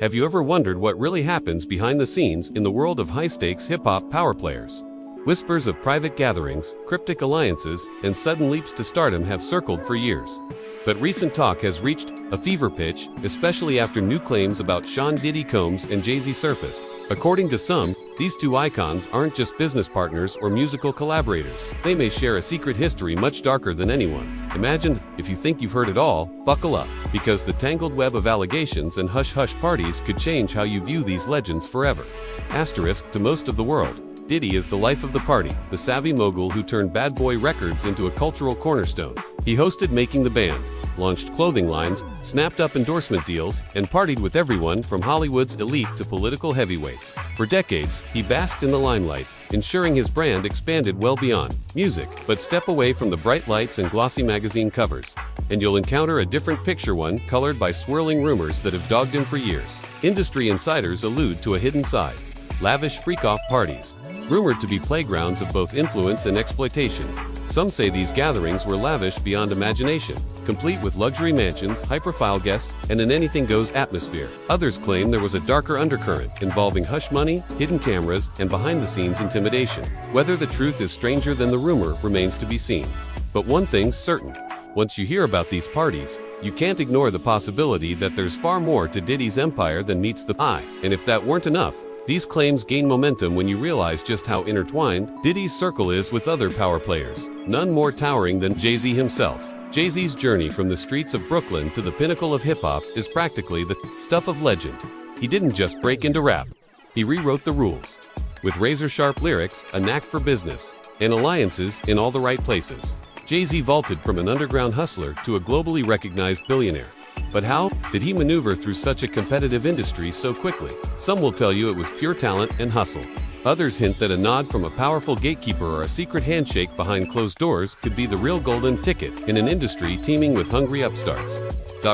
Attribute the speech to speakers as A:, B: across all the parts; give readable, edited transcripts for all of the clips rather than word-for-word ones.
A: Have you ever wondered what really happens behind the scenes in the world of high-stakes hip-hop power players? Whispers of private gatherings, cryptic alliances, and sudden leaps to stardom have circled for years. But recent talk has reached a fever pitch, especially after new claims about Sean Diddy Combs and Jay-Z surfaced. According to some, these two icons aren't just business partners or musical collaborators. They may share a secret history much darker than anyone. Imagine, if you think you've heard it all, buckle up, because the tangled web of allegations and hush-hush parties could change how you view these legends forever. Asterisk, to most of the world, Diddy is the life of the party, the savvy mogul who turned Bad Boy Records into a cultural cornerstone. He hosted Making the Band, launched clothing lines, snapped up endorsement deals, and partied with everyone from Hollywood's elite to political heavyweights. For decades, he basked in the limelight, ensuring his brand expanded well beyond music. But step away from the bright lights and glossy magazine covers, and you'll encounter a different picture, one colored by swirling rumors that have dogged him for years. Industry insiders allude to a hidden side: lavish freak-off parties, rumored to be playgrounds of both influence and exploitation. Some say these gatherings were lavish beyond imagination, complete with luxury mansions, high-profile guests, and an anything-goes atmosphere. Others claim there was a darker undercurrent involving hush money, hidden cameras, and behind-the-scenes intimidation. Whether the truth is stranger than the rumor remains to be seen. But one thing's certain: once you hear about these parties, you can't ignore the possibility that there's far more to Diddy's empire than meets the eye. And if that weren't enough, these claims gain momentum when you realize just how intertwined Diddy's circle is with other power players, none more towering than Jay-Z himself. Jay-Z's journey from the streets of Brooklyn to the pinnacle of hip-hop is practically the stuff of legend. He didn't just break into rap. He rewrote the rules. With razor-sharp lyrics, a knack for business, and alliances in all the right places, Jay-Z vaulted from an underground hustler to a globally recognized billionaire. But how did he maneuver through such a competitive industry so quickly? Some will tell you it was pure talent and hustle. Others hint that a nod from a powerful gatekeeper or a secret handshake behind closed doors could be the real golden ticket in an industry teeming with hungry upstarts.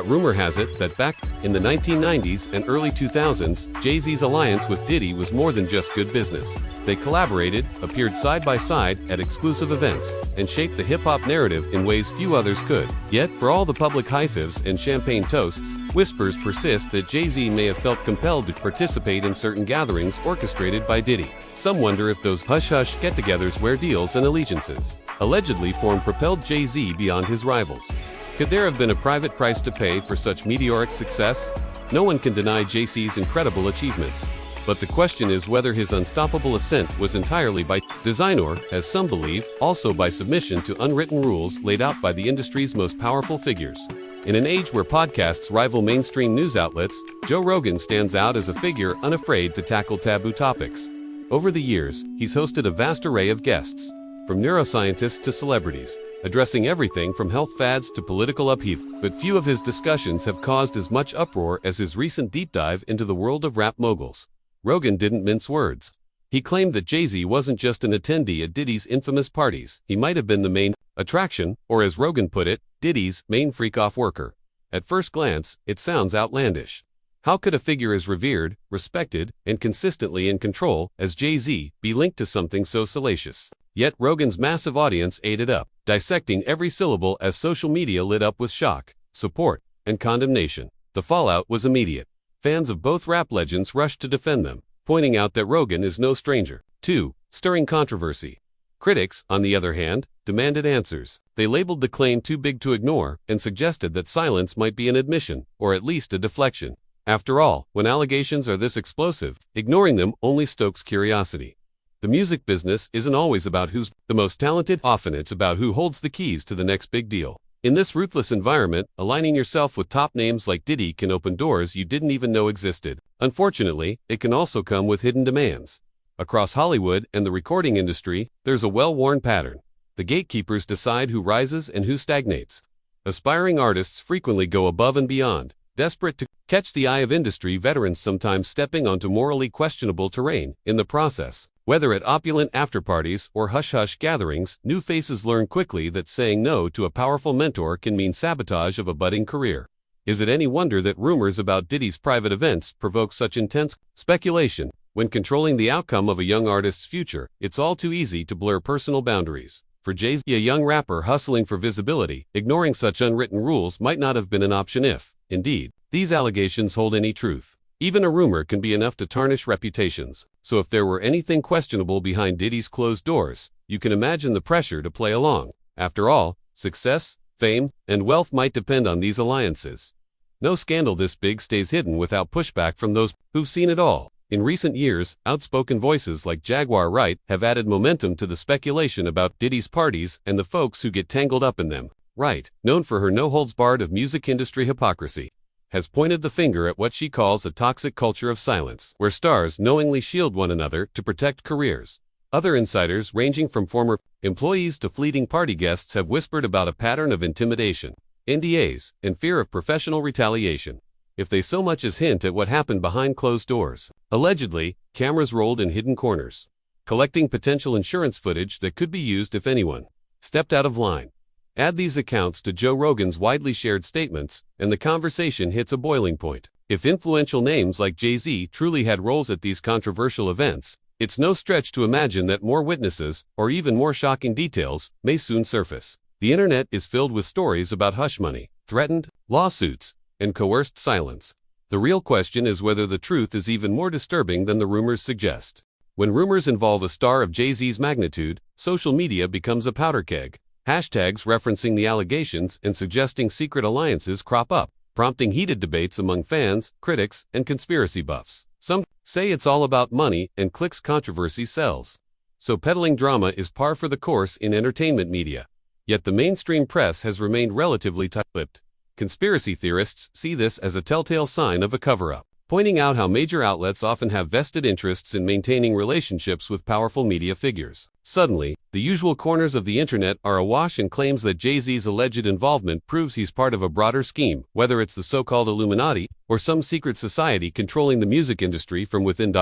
A: Rumor has it that back in the 1990s and early 2000s, Jay-Z's alliance with Diddy was more than just good business. They collaborated, appeared side by side at exclusive events, and shaped the hip-hop narrative in ways few others could. Yet, for all the public high-fives and champagne toasts, whispers persist that Jay-Z may have felt compelled to participate in certain gatherings orchestrated by Diddy. Some wonder if those hush-hush get-togethers where deals and allegiances allegedly formed propelled Jay-Z beyond his rivals. Could there have been a private price to pay for such meteoric success? No one can deny Jay-Z's incredible achievements. But the question is whether his unstoppable ascent was entirely by design or, as some believe, also by submission to unwritten rules laid out by the industry's most powerful figures. In an age where podcasts rival mainstream news outlets, Joe Rogan stands out as a figure unafraid to tackle taboo topics. Over the years, he's hosted a vast array of guests, from neuroscientists to celebrities, addressing everything from health fads to political upheaval. But few of his discussions have caused as much uproar as his recent deep dive into the world of rap moguls. Rogan didn't mince words. He claimed that Jay-Z wasn't just an attendee at Diddy's infamous parties. He might have been the main attraction, or as Rogan put it, Diddy's main freak-off worker. At first glance, it sounds outlandish. How could a figure as revered, respected, and consistently in control as Jay-Z be linked to something so salacious? Yet Rogan's massive audience ate it up, dissecting every syllable as social media lit up with shock, support, and condemnation. The fallout was immediate. Fans of both rap legends rushed to defend them, pointing out that Rogan is no stranger to stirring controversy. Critics, on the other hand, demanded answers. They labeled the claim too big to ignore and suggested that silence might be an admission, or at least a deflection. After all, when allegations are this explosive, ignoring them only stokes curiosity. The music business isn't always about who's the most talented, often it's about who holds the keys to the next big deal. In this ruthless environment, aligning yourself with top names like Diddy can open doors you didn't even know existed. Unfortunately, it can also come with hidden demands. Across Hollywood and the recording industry, there's a well-worn pattern. The gatekeepers decide who rises and who stagnates. Aspiring artists frequently go above and beyond, desperate to catch the eye of industry veterans, sometimes stepping onto morally questionable terrain in the process. Whether at opulent afterparties or hush-hush gatherings, new faces learn quickly that saying no to a powerful mentor can mean sabotage of a budding career. Is it any wonder that rumors about Diddy's private events provoke such intense speculation? When controlling the outcome of a young artist's future, it's all too easy to blur personal boundaries. For Jay-Z, a young rapper hustling for visibility, ignoring such unwritten rules might not have been an option if, indeed, these allegations hold any truth. Even a rumor can be enough to tarnish reputations. So if there were anything questionable behind Diddy's closed doors, you can imagine the pressure to play along. After all, success, fame, and wealth might depend on these alliances. No scandal this big stays hidden without pushback from those who've seen it all. In recent years, outspoken voices like Jaguar Wright have added momentum to the speculation about Diddy's parties and the folks who get tangled up in them. Wright, known for her no-holds-barred of music industry hypocrisy, has pointed the finger at what she calls a toxic culture of silence, where stars knowingly shield one another to protect careers. Other insiders, ranging from former employees to fleeting party guests, have whispered about a pattern of intimidation, NDAs, and fear of professional retaliation if they so much as hint at what happened behind closed doors. Allegedly, cameras rolled in hidden corners, collecting potential insurance footage that could be used if anyone stepped out of line. Add these accounts to Joe Rogan's widely shared statements, and the conversation hits a boiling point. If influential names like Jay-Z truly had roles at these controversial events, it's no stretch to imagine that more witnesses, or even more shocking details, may soon surface. The internet is filled with stories about hush money, threatened lawsuits, and coerced silence. The real question is whether the truth is even more disturbing than the rumors suggest. When rumors involve a star of Jay-Z's magnitude, social media becomes a powder keg. Hashtags referencing the allegations and suggesting secret alliances crop up, prompting heated debates among fans, critics, and conspiracy buffs. Some say it's all about money and clicks, controversy sells. So peddling drama is par for the course in entertainment media. Yet the mainstream press has remained relatively tight-lipped. Conspiracy theorists see this as a telltale sign of a cover-up, pointing out how major outlets often have vested interests in maintaining relationships with powerful media figures. Suddenly, the usual corners of the internet are awash in claims that Jay-Z's alleged involvement proves he's part of a broader scheme, whether it's the so-called Illuminati or some secret society controlling the music industry from within.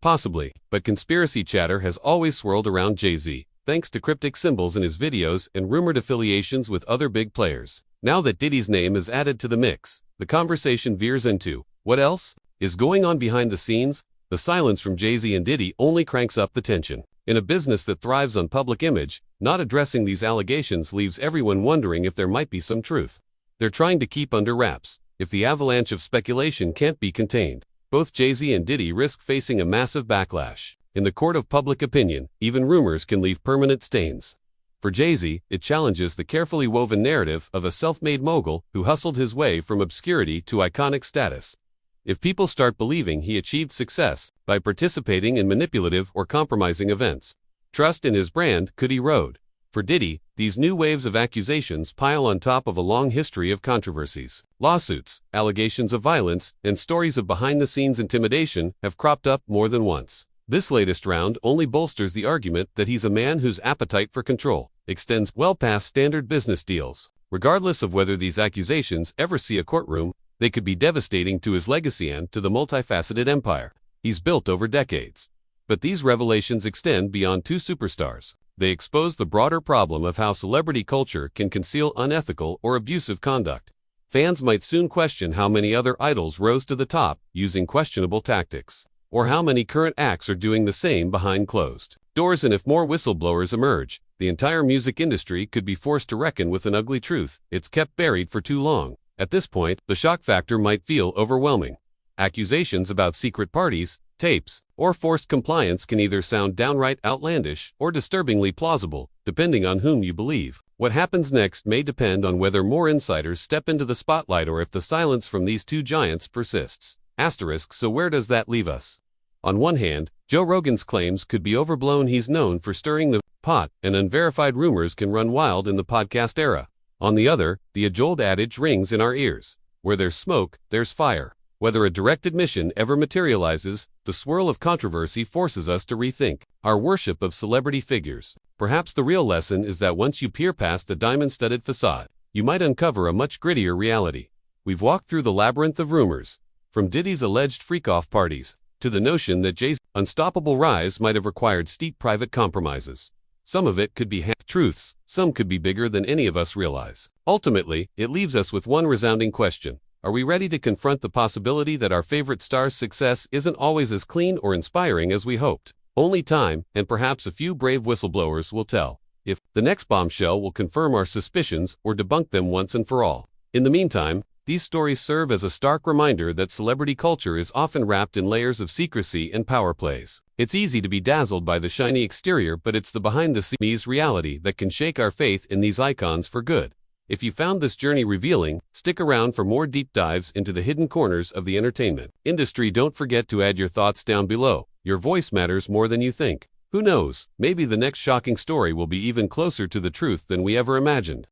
A: Possibly, but conspiracy chatter has always swirled around Jay-Z, thanks to cryptic symbols in his videos and rumored affiliations with other big players. Now that Diddy's name is added to the mix, the conversation veers into, what else is going on behind the scenes? The silence from Jay-Z and Diddy only cranks up the tension. In a business that thrives on public image, not addressing these allegations leaves everyone wondering if there might be some truth they're trying to keep under wraps. If the avalanche of speculation can't be contained, both Jay-Z and Diddy risk facing a massive backlash. In the court of public opinion, even rumors can leave permanent stains. For Jay-Z, it challenges the carefully woven narrative of a self-made mogul who hustled his way from obscurity to iconic status. If people start believing he achieved success by participating in manipulative or compromising events, trust in his brand could erode. For Diddy, these new waves of accusations pile on top of a long history of controversies. Lawsuits, allegations of violence, and stories of behind-the-scenes intimidation have cropped up more than once. This latest round only bolsters the argument that he's a man whose appetite for control extends well past standard business deals. Regardless of whether these accusations ever see a courtroom, they could be devastating to his legacy and to the multifaceted empire he's built over decades. But these revelations extend beyond two superstars. They expose the broader problem of how celebrity culture can conceal unethical or abusive conduct. Fans might soon question how many other idols rose to the top using questionable tactics, or how many current acts are doing the same behind closed doors. And if more whistleblowers emerge, the entire music industry could be forced to reckon with an ugly truth it's kept buried for too long. At this point, the shock factor might feel overwhelming. Accusations about secret parties, tapes, or forced compliance can either sound downright outlandish or disturbingly plausible, depending on whom you believe. What happens next may depend on whether more insiders step into the spotlight or if the silence from these two giants persists. So where does that leave us? On one hand, Joe Rogan's claims could be overblown. He's known for stirring the pot, and unverified rumors can run wild in the podcast era. On the other, the age-old adage rings in our ears: where there's smoke, there's fire. Whether a direct admission ever materializes, the swirl of controversy forces us to rethink our worship of celebrity figures. Perhaps the real lesson is that once you peer past the diamond-studded facade, you might uncover a much grittier reality. We've walked through the labyrinth of rumors, from Diddy's alleged freak-off parties, to the notion that Jay's unstoppable rise might have required steep private compromises. Some of it could be half-truths, some could be bigger than any of us realize. Ultimately, it leaves us with one resounding question. Are we ready to confront the possibility that our favorite star's success isn't always as clean or inspiring as we hoped? Only time, and perhaps a few brave whistleblowers, will tell if the next bombshell will confirm our suspicions or debunk them once and for all. In the meantime, These stories serve as a stark reminder that celebrity culture is often wrapped in layers of secrecy and power plays. It's easy to be dazzled by the shiny exterior, but it's the behind-the-scenes reality that can shake our faith in these icons for good. If you found this journey revealing, stick around for more deep dives into the hidden corners of the entertainment industry. Don't forget to add your thoughts down below. Your voice matters more than you think. Who knows, maybe the next shocking story will be even closer to the truth than we ever imagined.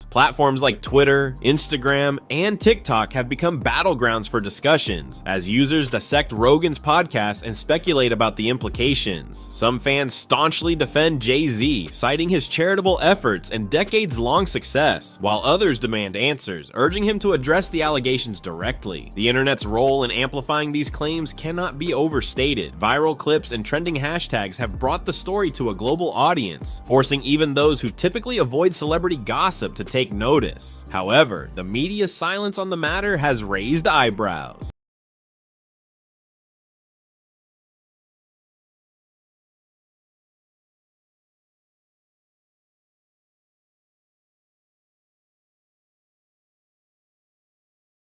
B: Platforms like Twitter, Instagram, and TikTok have become battlegrounds for discussions, as users dissect Rogan's podcast and speculate about the implications. Some fans staunchly defend Jay-Z, citing his charitable efforts and decades-long success, while others demand answers, urging him to address the allegations directly. The internet's role in amplifying these claims cannot be overstated. Viral clips and trending hashtags have brought the story to a global audience, forcing even those who typically avoid celebrity gossip to take notice. However, the media's silence on the matter has raised eyebrows.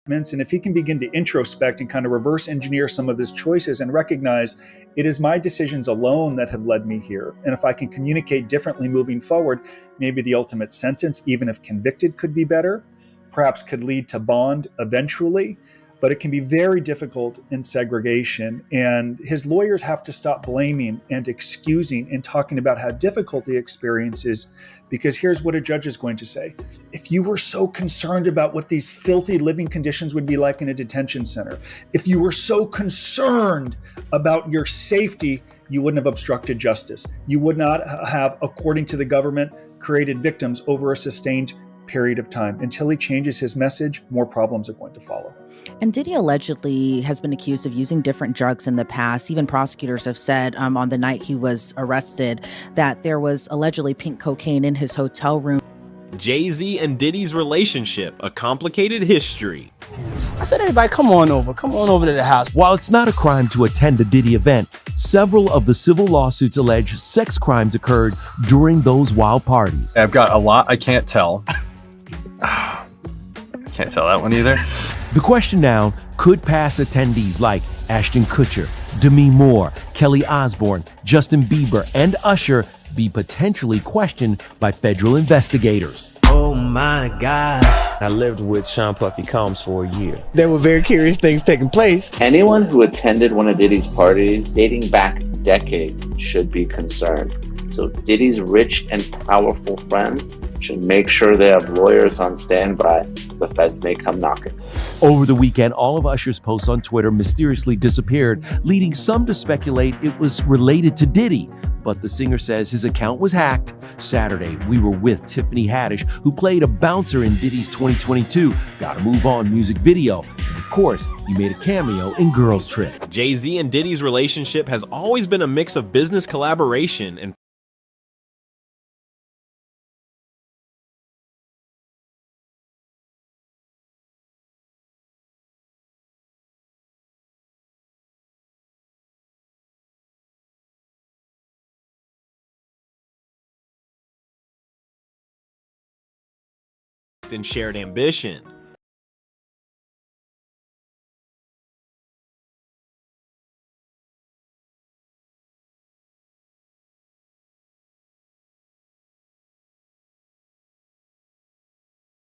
C: And if he can begin to introspect and kind of reverse engineer some of his choices and recognize it is my decisions alone that have led me here. And if I can communicate differently moving forward, maybe the ultimate sentence, even if convicted, could be better, perhaps could lead to bond eventually. But it can be very difficult in segregation. And his lawyers have to stop blaming and excusing and talking about how difficult the experience is, because here's what a judge is going to say. If you were so concerned about what these filthy living conditions would be like in a detention center, if you were so concerned about your safety, you wouldn't have obstructed justice. You would not have, according to the government, created victims over a sustained period of time. Until he changes his message, more problems are going to follow.
D: And Diddy allegedly has been accused of using different drugs in the past. Even prosecutors have said on the night he was arrested that there was allegedly pink cocaine in his hotel room.
B: Jay-Z and Diddy's relationship, a complicated history.
E: I said, everybody, come on over to the house.
F: While it's not a crime to attend a Diddy event, several of the civil lawsuits allege sex crimes occurred during those wild parties.
G: I've got a lot I can't tell. I can't tell that one either.
F: The question now could past attendees like Ashton Kutcher, Demi Moore, Kelly Osbourne, Justin Bieber, and Usher be potentially questioned by federal investigators.
H: Oh my God. I lived with Sean Puffy Combs for a year.
E: There were very curious things taking place.
I: Anyone who attended one of Diddy's parties dating back decades should be concerned. So Diddy's rich and powerful friends should make sure they have lawyers on standby as the feds may come knocking.
F: Over the weekend, all of Usher's posts on Twitter mysteriously disappeared, leading some to speculate it was related to Diddy. But the singer says his account was hacked. Saturday, we were with Tiffany Haddish, who played a bouncer in Diddy's 2022 Gotta Move On music video. And of course, he made a cameo in Girls Trip.
B: Jay-Z and Diddy's relationship has always been a mix of business collaboration and shared ambition.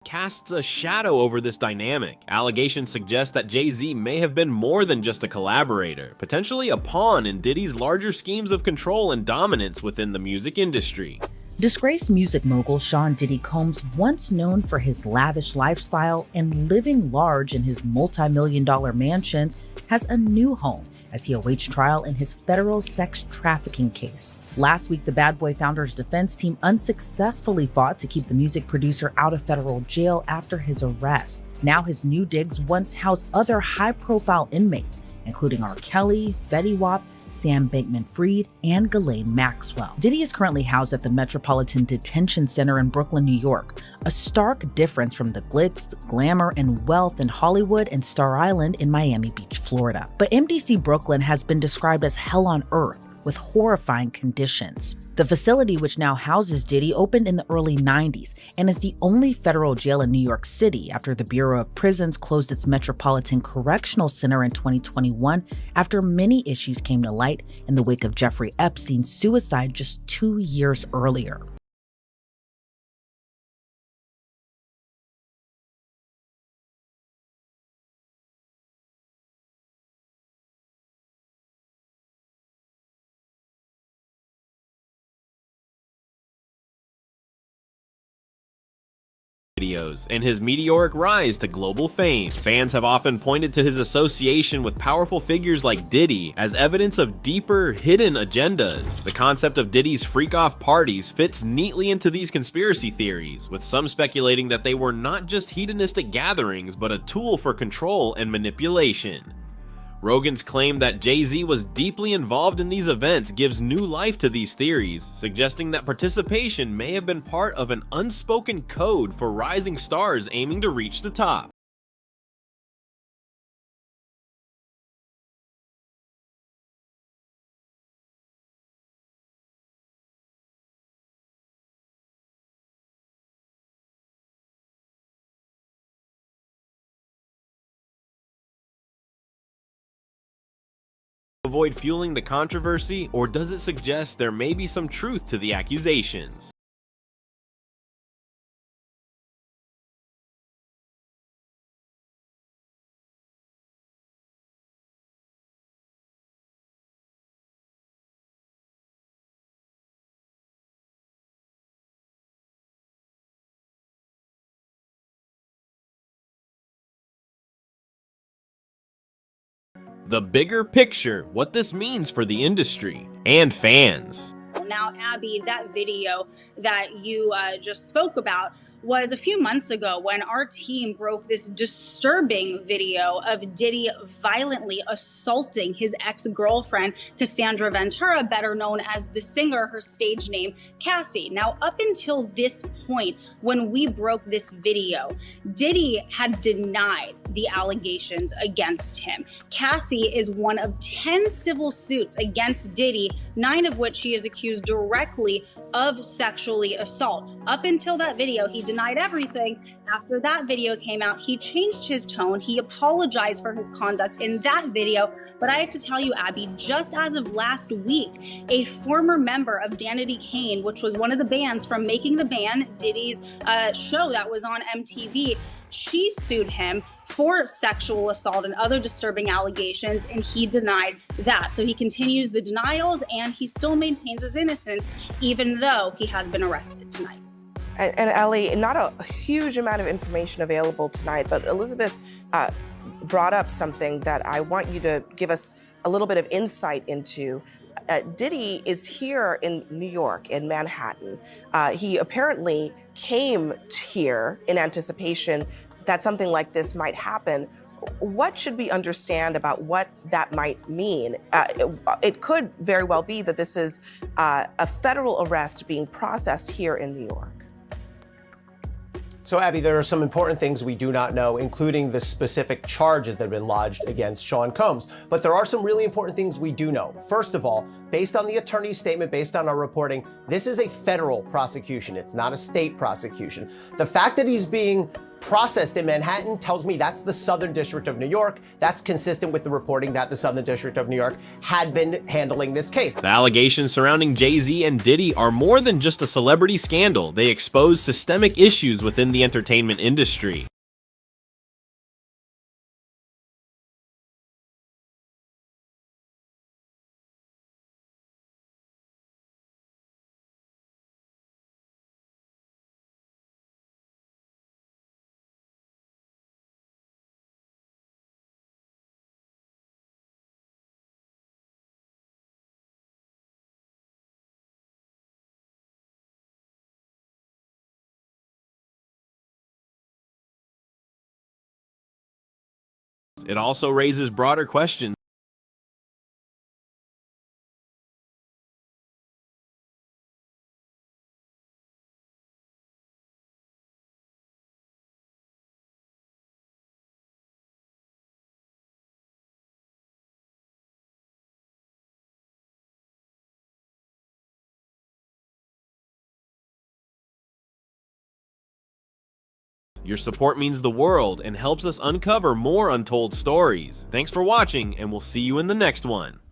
B: Casts a shadow over this dynamic. Allegations suggest that Jay-Z may have been more than just a collaborator, potentially a pawn in Diddy's larger schemes of control and dominance within the music industry.
D: Disgraced music mogul Sean Diddy Combs, once known for his lavish lifestyle and living large in his multi-million-dollar mansions, has a new home as he awaits trial in his federal sex trafficking case. Last week, the Bad Boy Founder's defense team unsuccessfully fought to keep the music producer out of federal jail after his arrest. Now his new digs once housed other high-profile inmates, including R. Kelly, Fetty Wap, Sam Bankman-Fried, and Ghislaine Maxwell. Diddy is currently housed at the Metropolitan Detention Center in Brooklyn, New York, a stark difference from the glitz, glamour, and wealth in Hollywood and Star Island in Miami Beach, Florida. But MDC Brooklyn has been described as hell on earth, with horrifying conditions. The facility, which now houses Diddy, opened in the early 90s and is the only federal jail in New York City after the Bureau of Prisons closed its Metropolitan Correctional Center in 2021 after many issues came to light in the wake of Jeffrey Epstein's suicide just 2 years earlier.
B: videos and his meteoric rise to global fame. Fans have often pointed to his association with powerful figures like Diddy as evidence of deeper, hidden agendas. The concept of Diddy's freak-off parties fits neatly into these conspiracy theories, with some speculating that they were not just hedonistic gatherings, but a tool for control and manipulation. Rogan's claim that Jay-Z was deeply involved in these events gives new life to these theories, suggesting that participation may have been part of an unspoken code for rising stars aiming to reach the top. Avoid fueling the controversy, or does it suggest there may be some truth to the accusations? The bigger picture, what this means for the industry and fans.
J: Now, Abby, that video that you just spoke about was a few months ago when our team broke this disturbing video of Diddy violently assaulting his ex-girlfriend, Cassandra Ventura, better known as the singer, her stage name, Cassie. Now, up until this point, when we broke this video, Diddy had denied the allegations against him. Cassie is one of 10 civil suits against Diddy, 9 of which he is accused directly of sexually assault. Up until that video, he denied everything. After that video came out, he changed his tone. He apologized for his conduct in that video. But I have to tell you, Abby, just as of last week, a former member of Danity Kane, which was one of the bands from Making the Band, Diddy's show that was on MTV, she sued him for sexual assault and other disturbing allegations, and he denied that. So he continues the denials, and he still maintains his innocence, even though he has been arrested tonight.
K: And Ellie, not a huge amount of information available tonight, but Elizabeth brought up something that I want you to give us a little bit of insight into. Diddy is here in New York, in Manhattan. He apparently came here in anticipation that something like this might happen. What should we understand about what that might mean? It could very well be that this is a federal arrest being processed here in New York.
L: So, Abby, there are some important things we do not know, including the specific charges that have been lodged against Sean Combs. But there are some really important things we do know. First of all, based on the attorney's statement, based on our reporting, this is a federal prosecution. It's not a state prosecution. The fact that he's being processed in Manhattan tells me that's the Southern District of New York. That's consistent with the reporting that the Southern District of New York had been handling this case.
B: The allegations surrounding Jay-Z and Diddy are more than just a celebrity scandal. They expose systemic issues within the entertainment industry. It also raises broader questions. Your support means the world and helps us uncover more untold stories. Thanks for watching, and we'll see you in the next one.